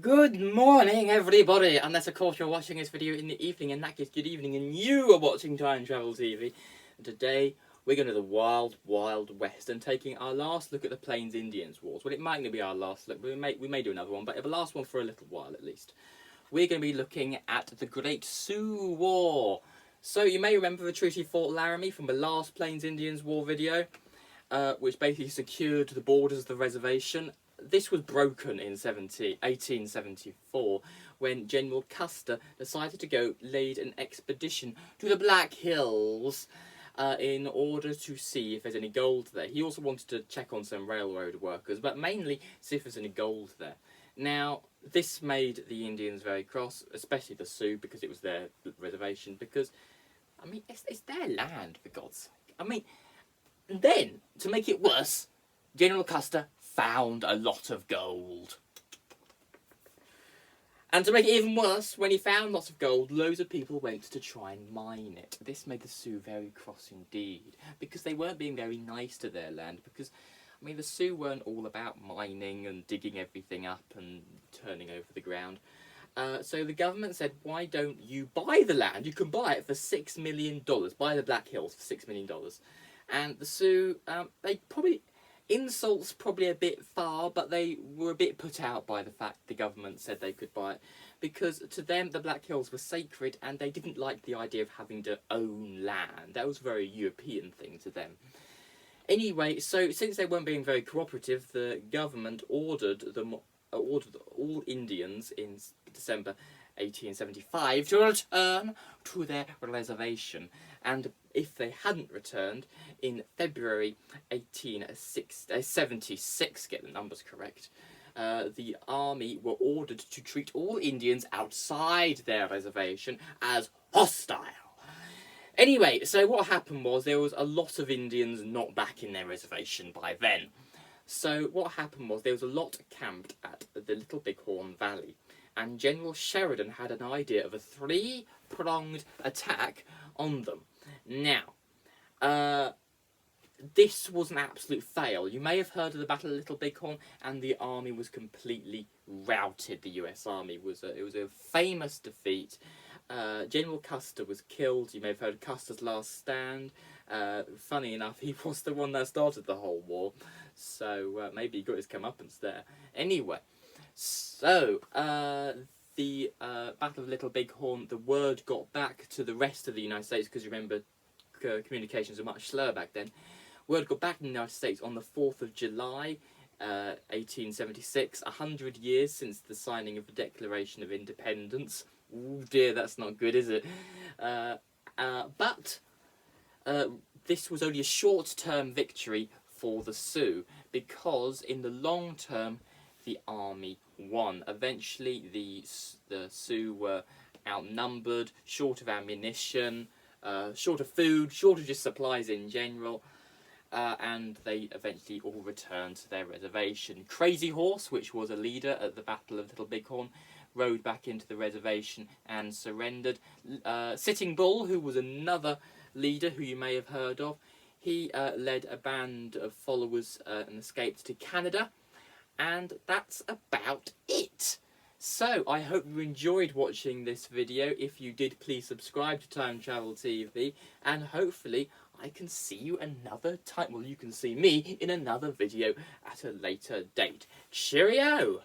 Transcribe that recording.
Good morning, everybody, unless of course you're watching this video in the evening, and that gives good evening, and you are watching Time Travel TV. And today we're going to the wild, wild west and taking our last look at the Plains Indians Wars. Well, it might not be our last look, but we may do another one, but the last one for a little while at least. We're going to be looking at the Great Sioux War. So you may remember the treaty Fort Laramie from the last Plains Indians War video, which basically secured the borders of the reservation. This was broken in 1874 when General Custer decided to lead an expedition to the Black Hills in order to see if there's any gold there. He also wanted to check on some railroad workers, but mainly see if there's any gold there. Now, this made the Indians very cross, especially the Sioux, because it was their reservation, because, I mean, it's their land, for God's sake. I mean, then, to make it worse, General Custer found a lot of gold. And to make it even worse, when he found lots of gold, loads of people went to try and mine it. This made the Sioux very cross indeed, because they weren't being very nice to their land, because, I mean, the Sioux weren't all about mining and digging everything up and turning over the ground. So the government said, why don't you buy the land? You can buy it for $6 million. Buy the Black Hills for $6 million. And the Sioux, they probably... Insults probably a bit far, but they were a bit put out by the fact the government said they could buy it, because to them the Black Hills were sacred and they didn't like the idea of having to own land. That was a very European thing to them. Anyway, so since they weren't being very cooperative, the government ordered all Indians in December 1875 to return to their reservation, and if they hadn't returned in February 1876, get the numbers correct, the army were ordered to treat all Indians outside their reservation as hostile. Anyway, so what happened was there was a lot of Indians not back in their reservation by then. So what happened was there was a lot camped at the Little Bighorn Valley, and General Sheridan had an idea of a three-pronged attack on them. Now, this was an absolute fail. You may have heard of the Battle of Little Bighorn, and the army was completely routed. The US Army it was a famous defeat. General Custer was killed. You may have heard of Custer's Last Stand. Funny enough, he was the one that started the whole war, so maybe he got his comeuppance there. Anyway, so the Battle of Little Bighorn, the word got back to the rest of the United States, because remember, communications were much slower back then. Word got back in the United States on the 4th of July, 1876, 100 years since the signing of the Declaration of Independence. Ooh dear, that's not good, is it? But this was only a short-term victory for the Sioux, because in the long term, the army won. Eventually, the Sioux were outnumbered, short of ammunition, short of food, short of just supplies in general, and they eventually all returned to their reservation. Crazy Horse, which was a leader at the Battle of Little Bighorn, rode back into the reservation and surrendered. Sitting Bull, who was another leader who you may have heard of, he led a band of followers and escaped to Canada. And that's about it. So, I hope you enjoyed watching this video. If you did, please subscribe to Time Travel TV, and hopefully I can see you another time. Well, you can see me in another video at a later date. Cheerio!